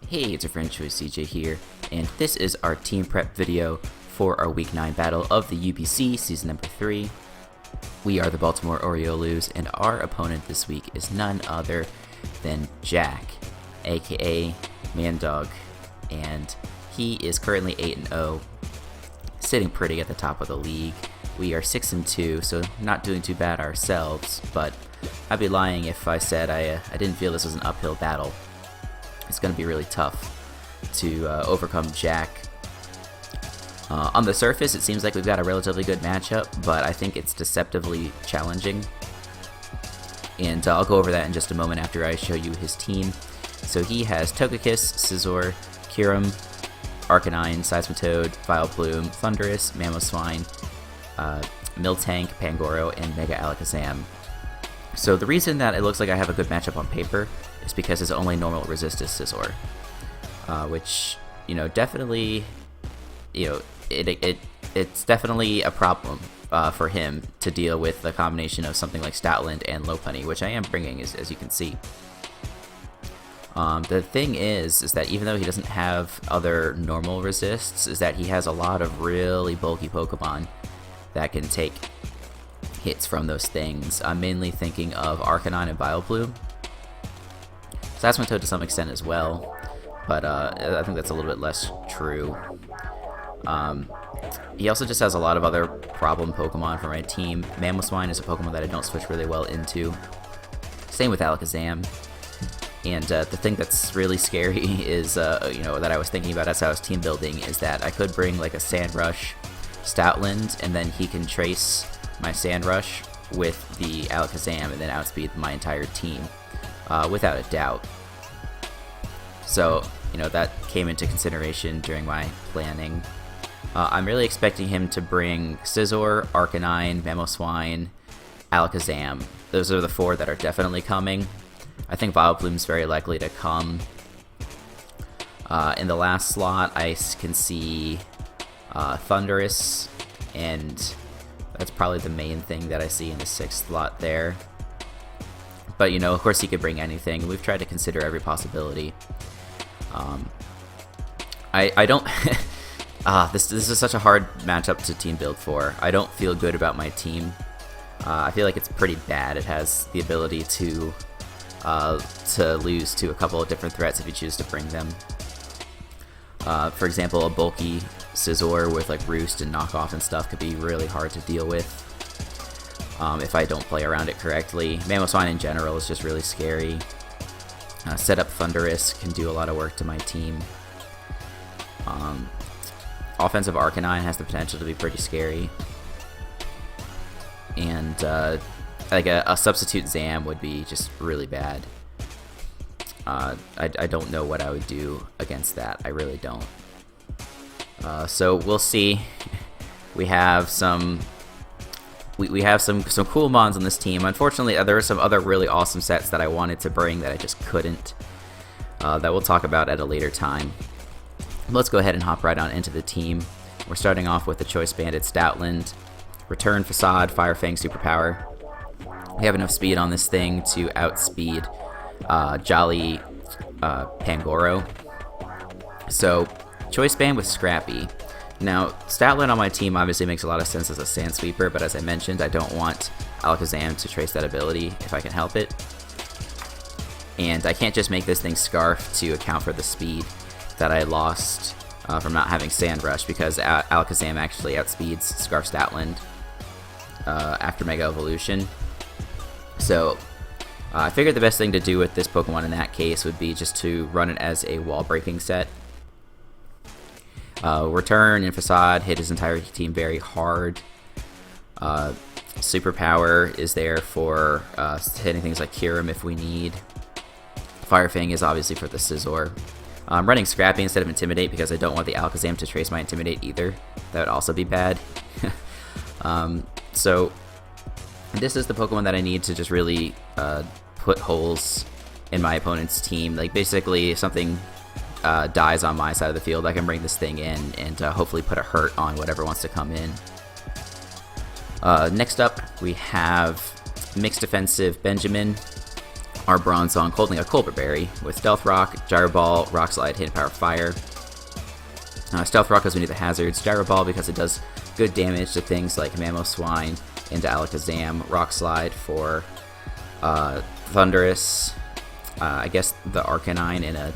Hey, it's your friend Choice CJ here, and this is our team prep video for our Week 9 battle of the UBC Season number 3. We are the Baltimore Oriolus, and our opponent this week is none other than Jack, aka Mandog, and he is currently 8-0, sitting pretty at the top of the league. We are 6-2, so not doing too bad ourselves, but I'd be lying if I said I didn't feel this was an uphill battle. It's going to be really tough to overcome Jack. On the surface, it seems like we've got a relatively good matchup, but I think it's deceptively challenging. And I'll go over that in just a moment after I show you his team. So he has Togekiss, Scizor, Kyurem, Arcanine, Seismitoad, Vileplume, Thundurus, Mamoswine, Miltank, Pangoro, and Mega Alakazam. So the reason that it looks like I have a good matchup on paper is because his only normal resist is Scizor, which, definitely, it's definitely a problem for him to deal with the combination of something like Stoutland and Lopunny, which I am bringing, as you can see. The thing is that even though he doesn't have other normal resists, is that he has a lot of really bulky Pokemon that can take hits from those things. I'm mainly thinking of Arcanine and Vileplume. Seismitoad to some extent as well, but I think that's a little bit less true. He also just has a lot of other problem Pokemon for my team. Mamoswine is a Pokemon that I don't switch really well into. Same with Alakazam. And the thing that's really scary is, that I was thinking about as I was team building, is that I could bring like a Sandrush Stoutland, and then he can trace my Sandrush with the Alakazam and then outspeed my entire team, without a doubt. So, that came into consideration during my planning. I'm really expecting him to bring Scizor, Arcanine, Mamoswine, Alakazam. Those are the 4 that are definitely coming. I think Vileplume's very likely to come. In the last slot, I can see Thundurus, and that's probably the main thing that I see in the 6th slot there. But, of course he could bring anything. We've tried to consider every possibility. I don't... this is such a hard matchup to team build for. I don't feel good about my team. I feel like it's pretty bad. It has the ability to lose to a couple of different threats if you choose to bring them. For example, a bulky Scizor with like Roost and Knockoff and stuff could be really hard to deal with if I don't play around it correctly. Mamoswine in general is just really scary. Set up Thundurus can do a lot of work to my team. Offensive Arcanine has the potential to be pretty scary. And like a substitute Zam would be just really bad. I don't know what I would do against that. I really don't. So we'll see. We have some cool mons on this team. Unfortunately, there are some other really awesome sets that I wanted to bring that I just couldn't. That we'll talk about at a later time. Let's go ahead and hop right on into the team. We're starting off with the Choice Banded Stoutland, Return Facade, Fire Fang Superpower. We have enough speed on this thing to outspeed Jolly Pangoro. So, Choice Band with Scrappy. Now, Stoutland on my team obviously makes a lot of sense as a Sand Sweeper, but as I mentioned, I don't want Alakazam to trace that ability if I can help it. And I can't just make this thing Scarf to account for the speed that I lost from not having Sand Rush, because Alakazam actually outspeeds Scarf Stoutland after Mega Evolution. So I figured the best thing to do with this Pokemon in that case would be just to run it as a wall breaking set. Return and Facade hit his entire team very hard. Superpower is there for hitting things like Kyurem if we need. Fire Fang is obviously for the Scizor. I'm running Scrappy instead of Intimidate because I don't want the Alakazam to trace my Intimidate either. That would also be bad. So this is the Pokemon that I need to just really put holes in my opponent's team. Like, basically, if something dies on my side of the field, I can bring this thing in and hopefully put a hurt on whatever wants to come in. Next up, we have Mixed Defensive Benjamin, our Bronzong holding a Colbur Berry with Stealth Rock, Gyro Ball, Rock Slide, Hidden Power, Fire. Stealth Rock because we need the hazards, Gyro Ball because it does good damage to things like Mamoswine, into Alakazam, Rock Slide for Thundurus, I guess the Arcanine in a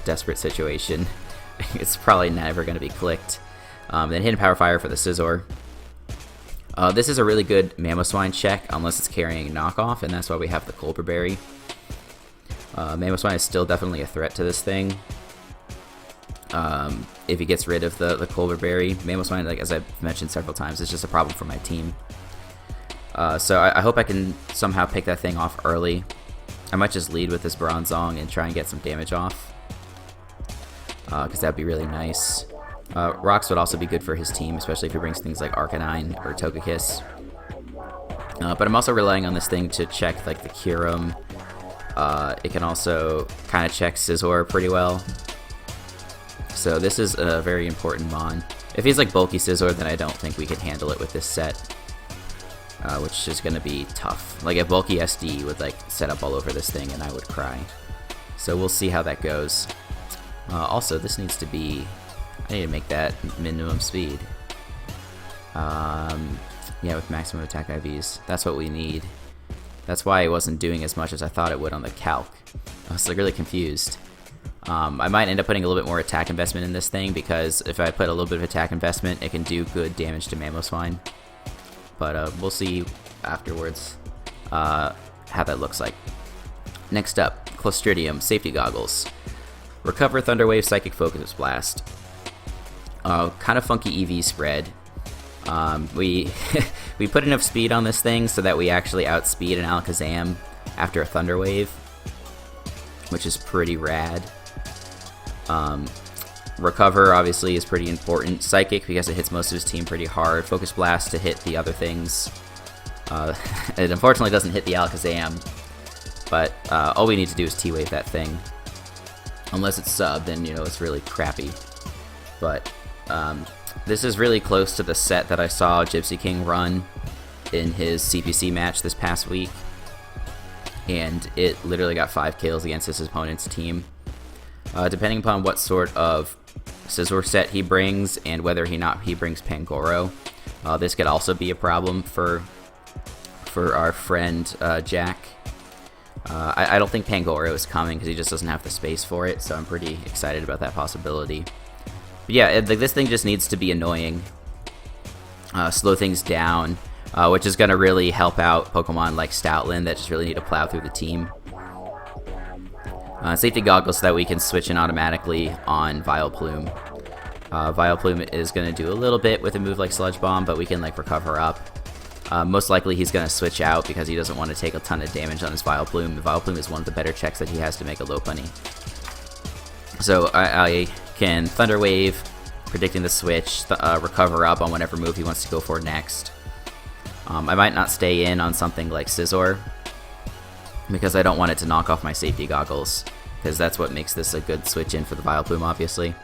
desperate situation. It's probably never going to be clicked. Then Hidden Power Fire for the Scizor. This is a really good Mamoswine check, unless it's carrying knockoff, and that's why we have the Colbur Berry. Mamoswine is still definitely a threat to this thing. If he gets rid of the Colbur Berry, Mamoswine, like as I've mentioned several times, is just a problem for my team. So I hope I can somehow pick that thing off early. I might just lead with this Bronzong and try and get some damage off, because that'd be really nice. Rocks would also be good for his team, especially if he brings things like Arcanine or Togekiss. But I'm also relying on this thing to check like the Kyurem. It can also kind of check Scizor pretty well. So this is a very important Mon. If he's like bulky Scizor, then I don't think we could handle it with this set, which is going to be tough. Like a bulky SD would like set up all over this thing and I would cry. So we'll see how that goes. Also, this needs to be... I need to make that minimum speed. Yeah, with maximum attack IVs. That's what we need. That's why it wasn't doing as much as I thought it would on the calc. I was like really confused. I might end up putting a little bit more attack investment in this thing, because if I put a little bit of attack investment, it can do good damage to Mamoswine. But we'll see afterwards how that looks like. Next up, Clostridium, Safety Goggles. Recover Thunder Wave, Psychic Focus Blast. Kind of funky EV spread. We we put enough speed on this thing so that we actually outspeed an Alakazam after a Thunder Wave, which is pretty rad. Recover obviously is pretty important. Psychic because it hits most of his team pretty hard. Focus Blast to hit the other things. It unfortunately doesn't hit the Alakazam, but all we need to do is T-Wave that thing. Unless it's sub, then you know it's really crappy. But this is really close to the set that I saw Gypsy King run in his CPC match this past week, and it literally got 5 kills against his opponent's team. Depending upon what sort of Scizor set he brings and whether he brings Pangoro, this could also be a problem for our friend Jack. I don't think Pangoro is coming because he just doesn't have the space for it, so I'm pretty excited about that possibility. But yeah, this thing just needs to be annoying, slow things down, which is going to really help out Pokemon like Stoutland that just really need to plow through the team. Safety Goggles so that we can switch in automatically on Vileplume. Vileplume is going to do a little bit with a move like Sludge Bomb, but we can like recover up. Most likely he's going to switch out because he doesn't want to take a ton of damage on his Vileplume. Vileplume is one of the better checks that he has to make a Lopunny. So I can Thunder Wave, predicting the switch, recover up on whatever move he wants to go for next. I might not stay in on something like Scizor, because I don't want it to knock off my Safety Goggles, because that's what makes this a good switch in for the Vileplume, obviously.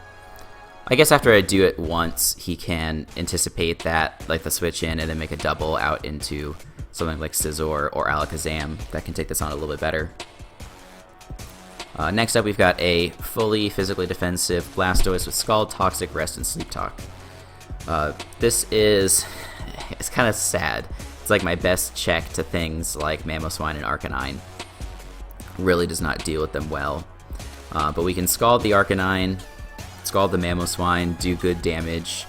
I guess after I do it once, he can anticipate that, like the switch in, and then make a double out into something like Scizor or Alakazam that can take this on a little bit better. Next up, we've got a fully physically defensive Blastoise with Scald, Toxic, Rest, and Sleep Talk. It's kind of sad. It's like my best check to things like Mamoswine and Arcanine. Really does not deal with them well. But we can Scald the Arcanine, Scald the Mamoswine, do good damage.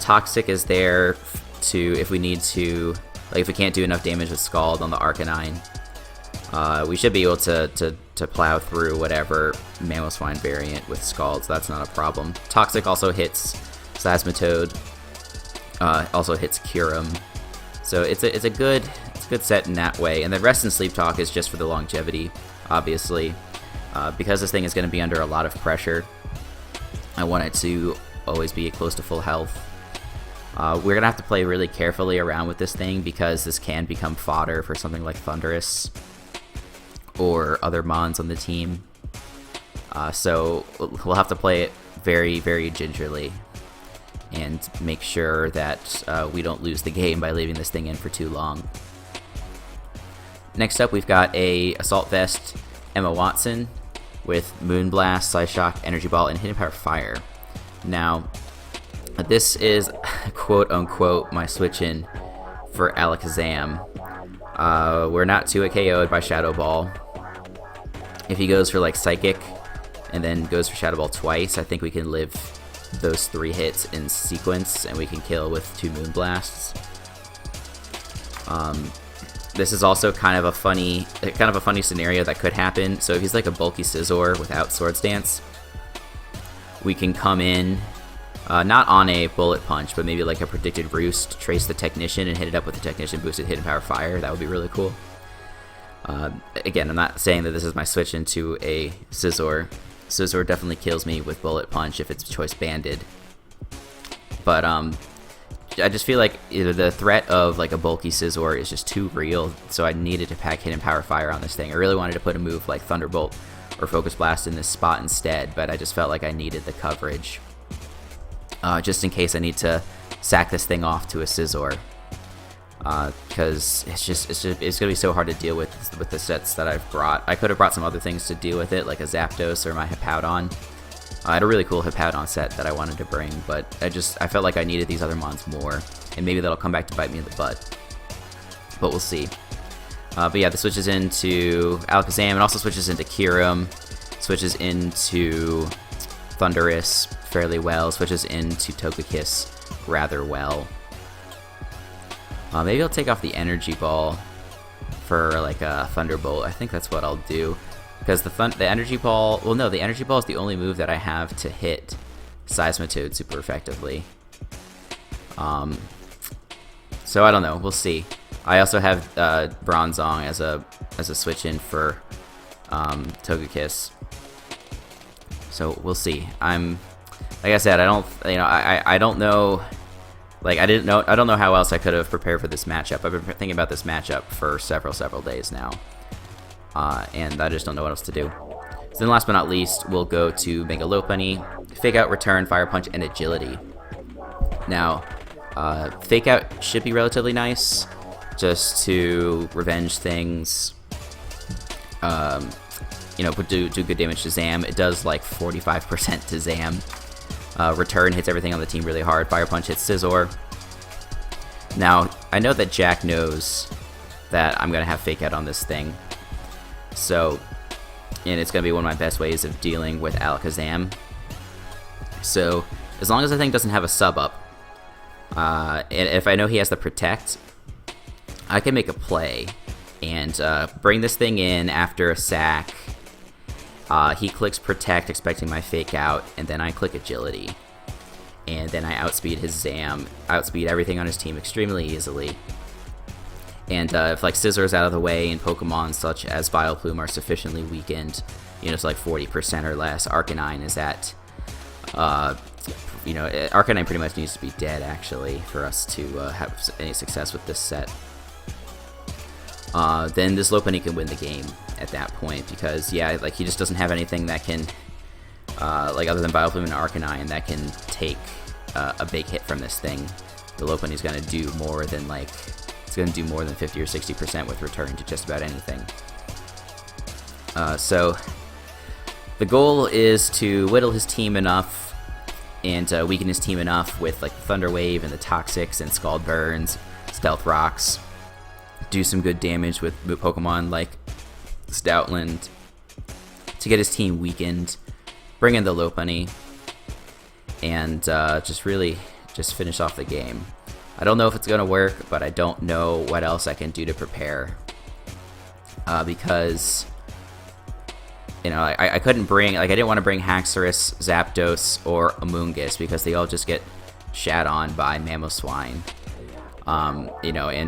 Toxic is there to, if we need to, like if we can't do enough damage with Scald on the Arcanine, we should be able to plow through whatever Mamoswine variant with Scald, so that's not a problem. Toxic also hits Plasmatoad, also hits Kyurem, so it's a good set in that way. And the Rest and Sleep Talk is just for the longevity, obviously, because this thing is going to be under a lot of pressure. I want it to always be close to full health. We're going to have to play really carefully around with this thing because this can become fodder for something like Thundurus or other Mons on the team. So we'll have to play it very, very gingerly and make sure that we don't lose the game by leaving this thing in for too long. Next up, we've got a Assault Vest Emma Watson with Moonblast, Psyshock, Energy Ball, and Hidden Power Fire. Now, this is quote-unquote my switch-in for Alakazam. We're not 2-hit KO'd by Shadow Ball. If he goes for like Psychic and then goes for Shadow Ball twice, I think we can live those 3 hits in sequence and we can kill with 2 Moonblasts. This is also kind of a funny scenario that could happen. So if he's like a bulky Scizor without Swords Dance, we can come in, not on a Bullet Punch, but maybe like a Predicted Roost, trace the Technician, and hit it up with the Technician boosted Hidden Power Fire. That would be really cool. Again, I'm not saying that this is my switch into a Scizor. Scizor definitely kills me with Bullet Punch if it's Choice Banded. But I just feel like either the threat of like a bulky Scizor is just too real, so I needed to pack Hidden Power Fire on this thing. I really wanted to put a move like Thunderbolt or Focus Blast in this spot instead, but I just felt like I needed the coverage. Just in case I need to sack this thing off to a Scizor. Because it's gonna be so hard to deal with the sets that I've brought. I could have brought some other things to deal with it, like a Zapdos or my Hippowdon. I had a really cool Hippowdon set that I wanted to bring, but I felt like I needed these other mons more, and maybe that'll come back to bite me in the butt. But we'll see. But yeah, this switches into Alakazam, and also switches into Kyurem, switches into Thundurus fairly well, switches into Togekiss rather well. Maybe I'll take off the Energy Ball for like a Thunderbolt. I think that's what I'll do. Because the Energy Ball... Well, no, the Energy Ball is the only move that I have to hit Seismitoad super effectively. So I don't know. We'll see. I also have Bronzong as a switch-in for Togekiss. So we'll see. Like I said, I don't know... Like, I don't know how else I could have prepared for this matchup. I've been thinking about this matchup for several days now. And I just don't know what else to do. So then last but not least, we'll go to Mega Lopunny, Fake Out, Return, Fire Punch, and Agility. Now, Fake Out should be relatively nice, just to revenge things. Do good damage to Zam. It does like 45% to Zam. Return hits everything on the team really hard. Fire Punch hits Scizor. Now, I know that Jack knows that I'm going to have Fake Out on this thing. So, and it's going to be one of my best ways of dealing with Alakazam. So, as long as the thing doesn't have a sub-up, and if I know he has the Protect, I can make a play and bring this thing in after a sack. He clicks Protect, expecting my Fake Out, and then I click Agility. And then I outspeed his Zam, outspeed everything on his team extremely easily. And if like Scizor's out of the way and Pokemon such as Vileplume are sufficiently weakened, so like 40% or less, Arcanine is at, Arcanine pretty much needs to be dead actually for us to have any success with this set. Then this Lopunny can win the game at that point because, yeah, like he just doesn't have anything that can, like other than Vileplume and Arcanine, that can take a big hit from this thing. The Lopunny's gonna do more than it's gonna do more than 50 or 60% with return to just about anything. So the goal is to whittle his team enough and weaken his team enough with like the Thunder Wave and the Toxics and Scald Burns, Stealth Rocks. Do some good damage with Pokemon like Stoutland to get his team weakened, bring in the Lopunny, and just finish off the game. I don't know if it's going to work, but I don't know what else I can do to prepare. Because, I couldn't bring, I didn't want to bring Haxorus, Zapdos, or Amoonguss because they all just get shat on by Mamoswine. And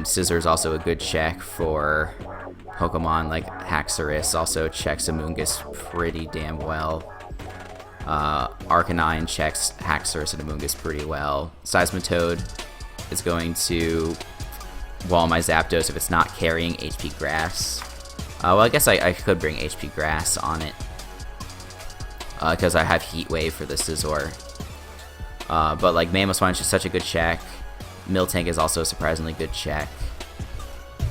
Scizor is also a good check for Pokemon like Haxorus, also checks Amoonguss pretty damn well. Arcanine checks Haxorus and Amoonguss pretty well. Seismitoad is going to wall my Zapdos if it's not carrying HP Grass. Well, I guess I could bring HP Grass on it because I have Heat Wave for the Scizor. But like Mamoswine is just such a good check. Miltank is also a surprisingly good check.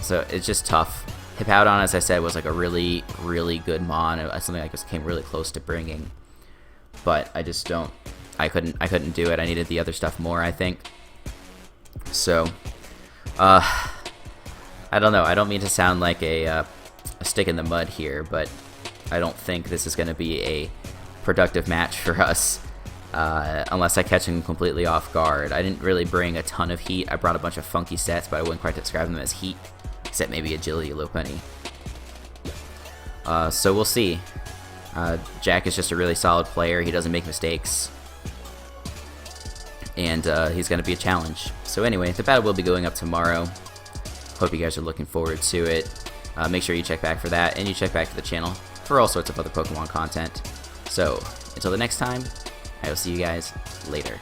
So it's just tough. Hippowdon, as I said, was like a really, really good mon. Something I just came really close to bringing, but I just don't. I couldn't do it. I needed the other stuff more, I think. So, I don't know. I don't mean to sound like a stick in the mud here, but I don't think this is going to be a productive match for us unless I catch him completely off guard. I didn't really bring a ton of heat. I brought a bunch of funky stats, but I wouldn't quite describe them as heat, except maybe agility, Lopunny. So we'll see. Jack is just a really solid player. He doesn't make mistakes. And he's going to be a challenge. So anyway, the battle will be going up tomorrow. Hope you guys are looking forward to it. Make sure you check back for that, and you check back to the channel for all sorts of other Pokemon content. So, until the next time, I will see you guys later.